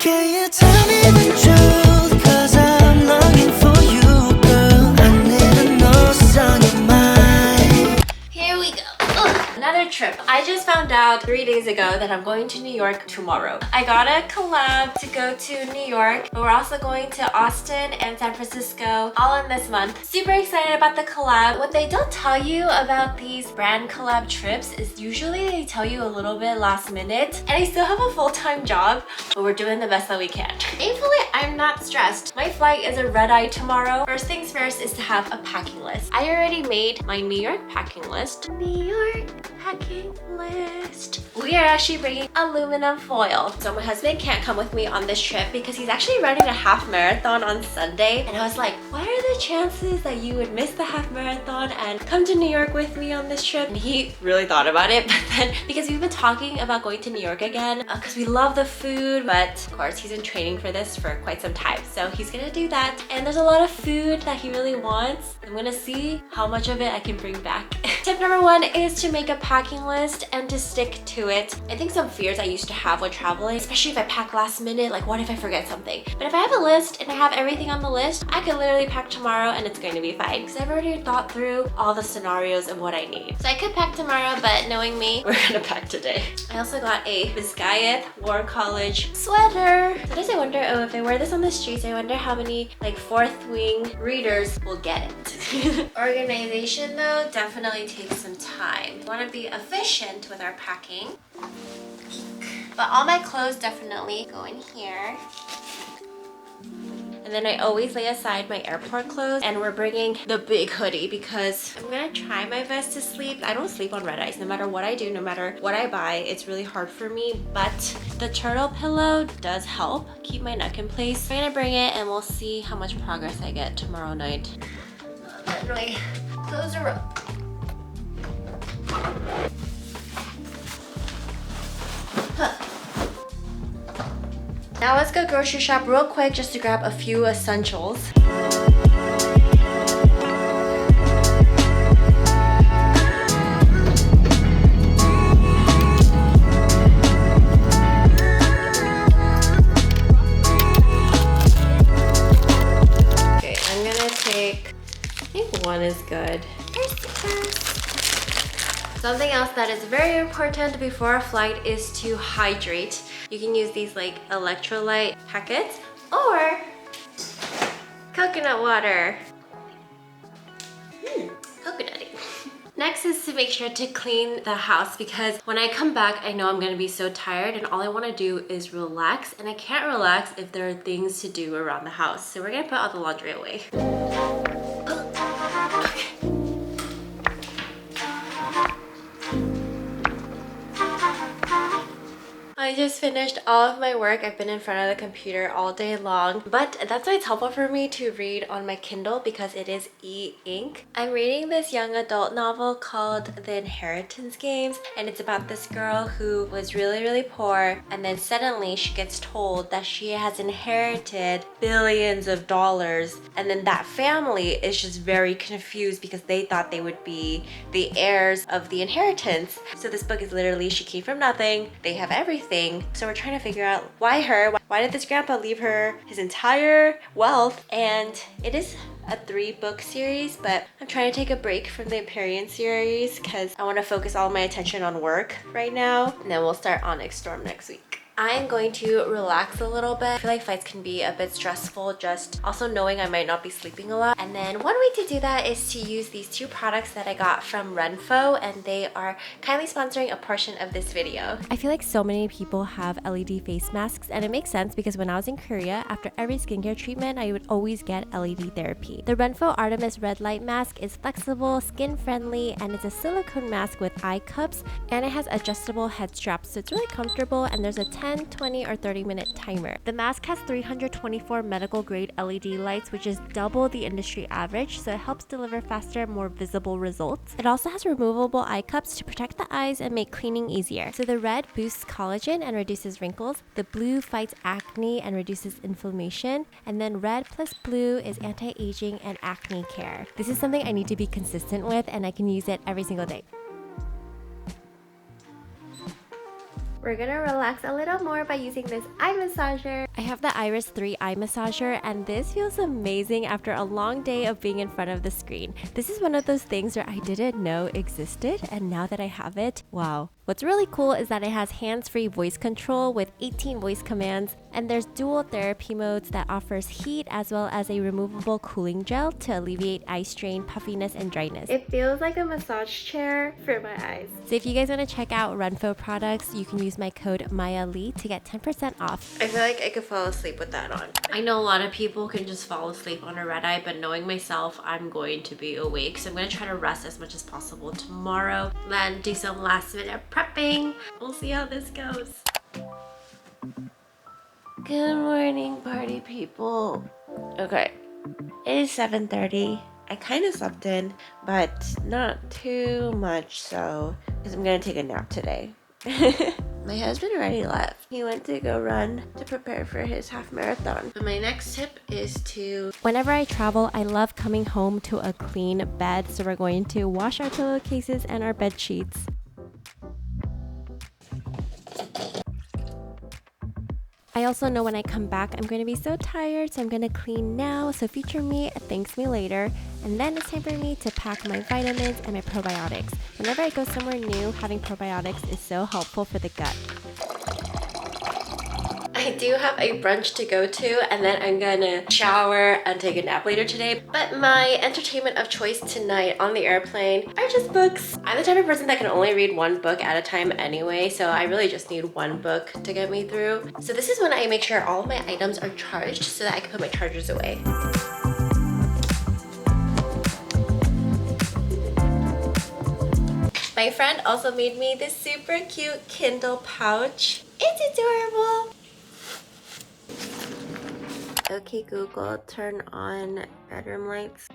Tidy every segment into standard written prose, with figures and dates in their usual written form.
Can you tell me the truth? Cause I'm longing for you, girl. I need to know what's on your mind. Here we go. Ugh, another trip. I just found out 3 days ago that I'm going to New York tomorrow. I got a collab to go to New York, but we're also going to Austin and San Francisco all in this month. Super excited about the collab. What they don't tell you about these brand collab trips is usually they tell you a little bit last minute, and I still have a full-time job, but we're doing the best that we can. Thankfully, I'm not stressed. My flight is a red-eye tomorrow. First things first is to have a packing list. I already made my New York packing list. New York packing list. We are actually bringing aluminum foil. So my husband can't come with me on this trip because he's actually running a half marathon on Sunday. And I was like, what are the chances that you would miss the half marathon and come to New York with me on this trip? And he really thought about it, but then because we've been talking about going to New York again, because we love the food, but of course he's been training for this for quite some time. So he's gonna do that. And there's a lot of food that he really wants. I'm gonna see how much of it I can bring back. Tip number 1 is to make a packing list and to stick to it. I think some fears I used to have when traveling, especially if I pack last minute, like what if I forget something? But if I have a list and I have everything on the list, I could literally pack tomorrow and it's going to be fine because I've already thought through all the scenarios of what I need. So I could pack tomorrow, but knowing me, we're gonna pack today. I also got a Biscayeth War College sweater. Sometimes I wonder, oh, if I wear this on the streets, I wonder how many like fourth wing readers will get it. Organization though definitely takes some time. We want to be efficient with our packing. But all my clothes definitely go in here. And then I always lay aside my airport clothes, and we're bringing the big hoodie because I'm gonna try my best to sleep. I don't sleep on red eyes. No matter what I do, no matter what I buy, it's really hard for me, but the turtle pillow does help keep my neck in place. I'm gonna bring it and we'll see how much progress I get tomorrow night. Let my clothes are up. Now let's go grocery shop real quick just to grab a few essentials. Okay, I'm gonna take, I think one is good. Something else that is very important before a flight is to hydrate. You can use these like electrolyte packets or coconut water. Coconutty. Next is to make sure to clean the house because when I come back, I know I'm gonna be so tired and all I wanna do is relax, and I can't relax if there are things to do around the house. So we're gonna put all the laundry away. I just finished all of my work. I've been in front of the computer all day long, but that's why it's helpful for me to read on my Kindle because it is e-ink. I'm reading this young adult novel called The Inheritance Games, and it's about this girl who was really, really poor, and then suddenly she gets told that she has inherited billions of dollars, and then that family is just very confused because they thought they would be the heirs of the inheritance. So this book is literally, she came from nothing, they have everything. So we're trying to figure out why her, why did this grandpa leave her his entire wealth? And it is a 3-book series, but I'm trying to take a break from the Empyrean series because I want to focus all my attention on work right now, and then we'll start Onyx Storm next week. I am going to relax a little bit. I feel like flights can be a bit stressful, just also knowing I might not be sleeping a lot. And then one way to do that is to use these 2 products that I got from Renpho, and they are kindly sponsoring a portion of this video. I feel like so many people have LED face masks, and it makes sense because when I was in Korea, after every skincare treatment, I would always get LED therapy. The Renpho Artemis Red Light Mask is flexible, skin friendly, and it's a silicone mask with eye cups, and it has adjustable head straps, so it's really comfortable, and there's a 10, 20, or 30-minute timer. The mask has 324 medical grade LED lights, which is double the industry average, so it helps deliver faster, more visible results. It also has removable eye cups to protect the eyes and make cleaning easier. So the red boosts collagen and reduces wrinkles, the blue fights acne and reduces inflammation, and then red plus blue is anti-aging and acne care. This is something I need to be consistent with, and I can use it every single day. We're gonna relax a little more by using this eye massager. I have the Iris 3 eye massager, and this feels amazing after a long day of being in front of the screen. This is one of those things where I didn't know existed, and now that I have it, wow. What's really cool is that it has hands-free voice control with 18 voice commands, and there's dual therapy modes that offers heat as well as a removable cooling gel to alleviate eye strain, puffiness, and dryness. It feels like a massage chair for my eyes. So if you guys want to check out Renpho products, you can use my code MayaLee to get 10% off. I feel like I could fall asleep with that on. I know a lot of people can just fall asleep on a red eye, but knowing myself, I'm going to be awake. So I'm going to try to rest as much as possible tomorrow, then do some last minute prepping. We'll see how this goes. Good morning, party people. Okay, it is 7:30. I kind of slept in, but not too much so, because I'm gonna take a nap today. My husband already left. He went to go run to prepare for his half marathon. But my next tip is to... Whenever I travel, I love coming home to a clean bed, so we're going to wash our pillowcases and our bed sheets. I also know when I come back, I'm going to be so tired, so I'm going to clean now, so future me thanks me later. And then it's time for me to pack my vitamins and my probiotics. Whenever I go somewhere new, having probiotics is so helpful for the gut. I do have a brunch to go to, and then I'm gonna shower and take a nap later today. But my entertainment of choice tonight on the airplane are just books. I'm the type of person that can only read one book at a time anyway, so I really just need one book to get me through. So this is when I make sure all of my items are charged so that I can put my chargers away. My friend also made me this super cute Kindle pouch. It's adorable. Okay, Google, turn on bedroom lights.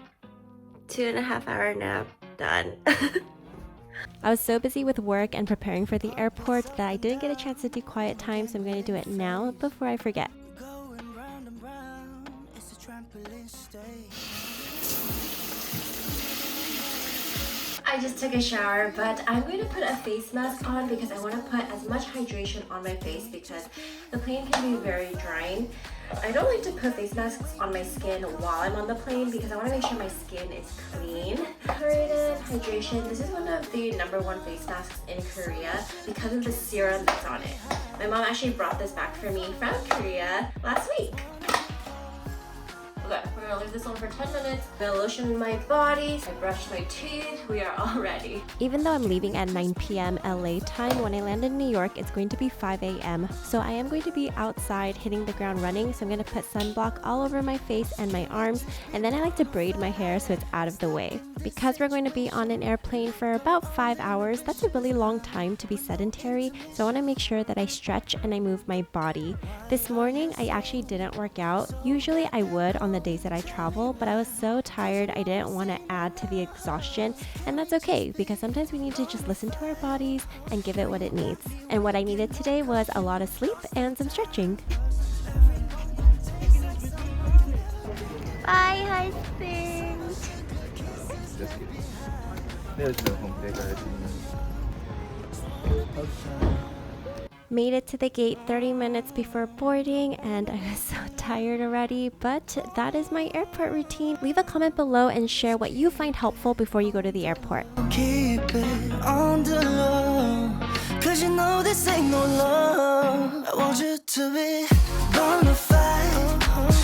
2.5 hour nap, done. I was so busy with work and preparing for the airport that I didn't get a chance to do quiet time, so I'm going to do it now before I forget. I just took a shower, but I'm going to put a face mask on because I want to put as much hydration on my face because the plane can be very drying. I don't like to put face masks on my skin while I'm on the plane because I want to make sure my skin is clean. Korean hydration. This is one of the #1 face masks in Korea because of the serum that's on it. My mom actually brought this back for me from Korea last week. Okay, we're gonna leave this on for 10 minutes. I'm gonna lotion my body. I brushed my teeth. We are all ready. Even though I'm leaving at 9 p.m. LA time, when I land in New York, it's going to be 5 a.m. So I am going to be outside hitting the ground running. So I'm gonna put sunblock all over my face and my arms. And then I like to braid my hair so it's out of the way. Because we're going to be on an airplane for about 5 hours, that's a really long time to be sedentary. So I wanna make sure that I stretch and I move my body. This morning, I actually didn't work out. Usually I would on the days that I travel, but I was so tired I didn't want to add to the exhaustion, and that's okay because sometimes we need to just listen to our bodies and give it what it needs. And what I needed today was a lot of sleep and some stretching. Bye, husband. Just kidding. There's no home decoration. Made it to the gate 30 minutes before boarding, and I was so tired already, but that is my airport routine. Leave a comment below and share what you find helpful before you go to the airport. Keep it on the low, 'cause you know this ain't no love. I want you to be